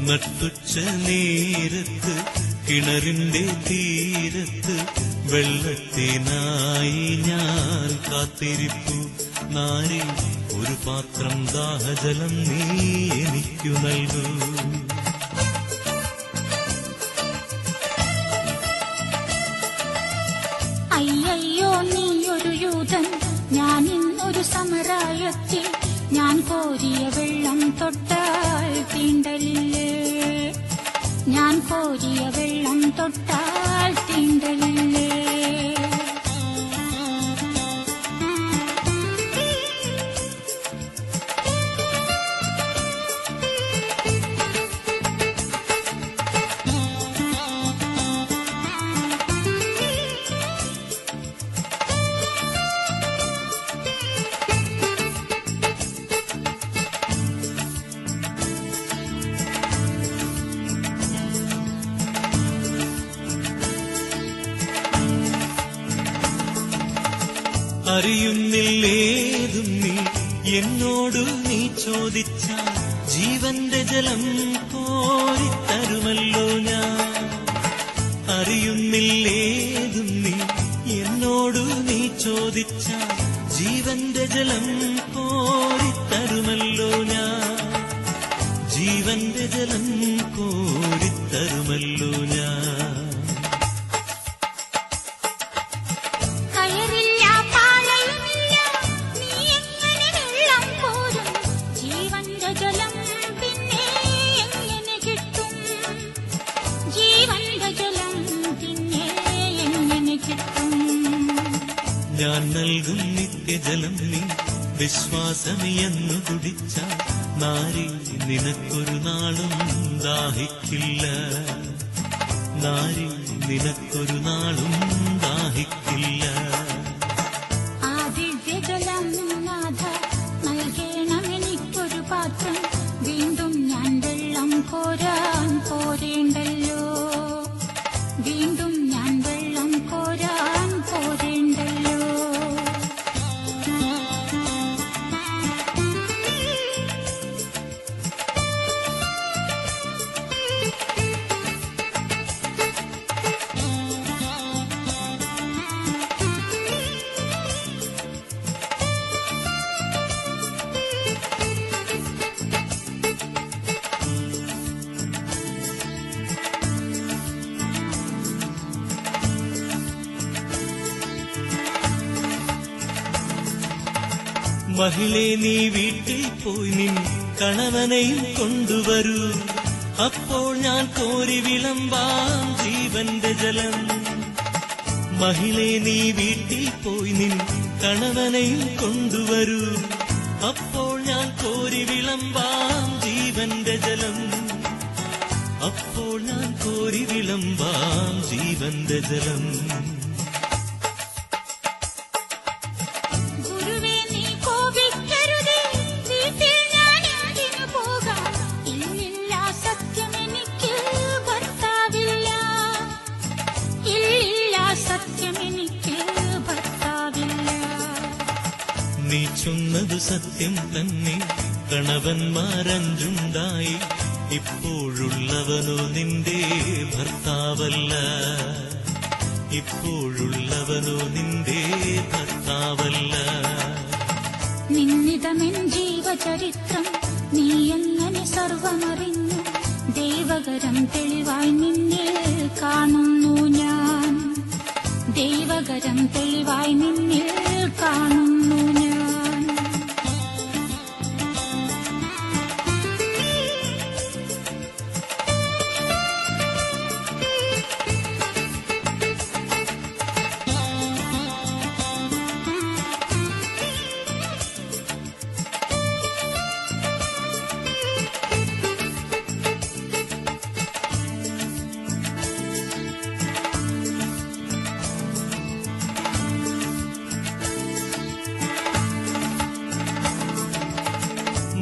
നട്ടുച്ച നേരത്ത് കിണറിന്റെ തീരത്ത് വെള്ളത്തിനായി ഞാൻ കാത്തിരിപ്പു. നാരി ഒരു പാത്രം ദാഹജലം നീ എനിക്കു നൽകൂ. അയ്യോ നീയൊരു യൂതൻ, ഞാൻ ഇന്നൊരു സമരായത്തിൽ. ഞാൻ കോരിയ വെള്ളം തൊട്ടാൽ തീണ്ടലില്ലേ, ഞാൻ കോരിയ വെള്ളം തൊട്ടാൽ തീണ്ടലില്ലേ. അറിയുന്നില്ലേതും നീ എന്നോടു നീ ചോദിച്ചാൽ ജീവന്റെ ജലം കോരിത്തരുമല്ലോ ഞാൻ. അറിയുന്നില്ലേതും നീ എന്നോടു നീ ചോദിച്ചാൽ ജീവന്റെ ജലം കോരിത്തരുമല്ലോ ഞാൻ. ജീവന്റെ ജലം കോരിത്തരുമല്ലോ ഞാൻ. ഞാൻ നൽകും നിത്യജലം നീ വിശ്വാസമെന്നു കുടിച്ചാൽ നാരി നിനക്കൊരു നാളും ദാഹിക്കില്ല. നാരി നിനക്കൊരു നാളും ദാഹിക്കില്ല. ആ ദിവ്യജലം നാഥ നൽകണമെനിക്കൊരു പാത്രം. വീണ്ടും ഞാൻ വെള്ളം കോരാൻ പോരേണ്ടല്ലോ, വീണ്ടും ഞാൻ വെള്ളം കോരാൻ പോരേണ്ടല്ലോ. മഹിളേ നീ വീട്ടിൽ പോയി നിൻ കണവനെയും കൊണ്ടുവരൂ. അപ്പോൾ ഞാൻ കോരി വിളമ്പാം ജീവന്റെ ജലം. മഹിളേ നീ വീട്ടിൽ പോയി നിൻ കണവനെയും കൊണ്ടുവരൂ. അപ്പോൾ ഞാൻ കോരി വിളമ്പാം ജീവന്റെ ജലം. അപ്പോൾ ഞാൻ കോരി വിളമ്പാം ജീവന്റെ ജലം. നീ ചൊന്നതു സത്യം തന്നെ, കണവന്മാരഞ്ചുണ്ടായി. ഇപ്പോഴുള്ളവനോ നിന്റെ ഭർത്താവല്ല, ഇപ്പോഴുള്ളവനോ നിന്റെ ഭർത്താവല്ല. നിന്നിതമെൻ ജീവചരിത്രം നീ എങ്ങനെ സർവമറിഞ്ഞു. ദൈവകരം തെളിവായി നിന്നിൽ കാണുന്നു ഞാൻ, ദൈവകരം തെളിവായി നിന്നിൽ കാണുന്നു ഞാൻ.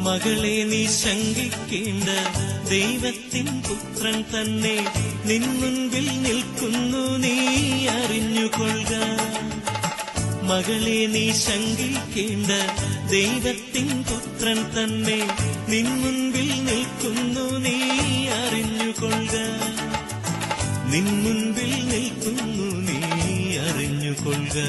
മകളെ നീ ശങ്കിക്കേണ്ട, ദൈവത്തിൻ പുത്രൻ തന്നെ നിൻ മുൻപിൽ നിൽക്കുന്നു, നീ അറിഞ്ഞുകൊള്ളുക. മകളെ നീ ശങ്കിക്കേണ്ട, ദൈവത്തിൻ പുത്രൻ തന്നെ നിൻ മുൻപിൽ നിൽക്കുന്നു, നീ അറിഞ്ഞുകൊള്ളുക. നിൻ മുൻപിൽ നിൽക്കുന്നു നീ അറിഞ്ഞുകൊള്ളുക.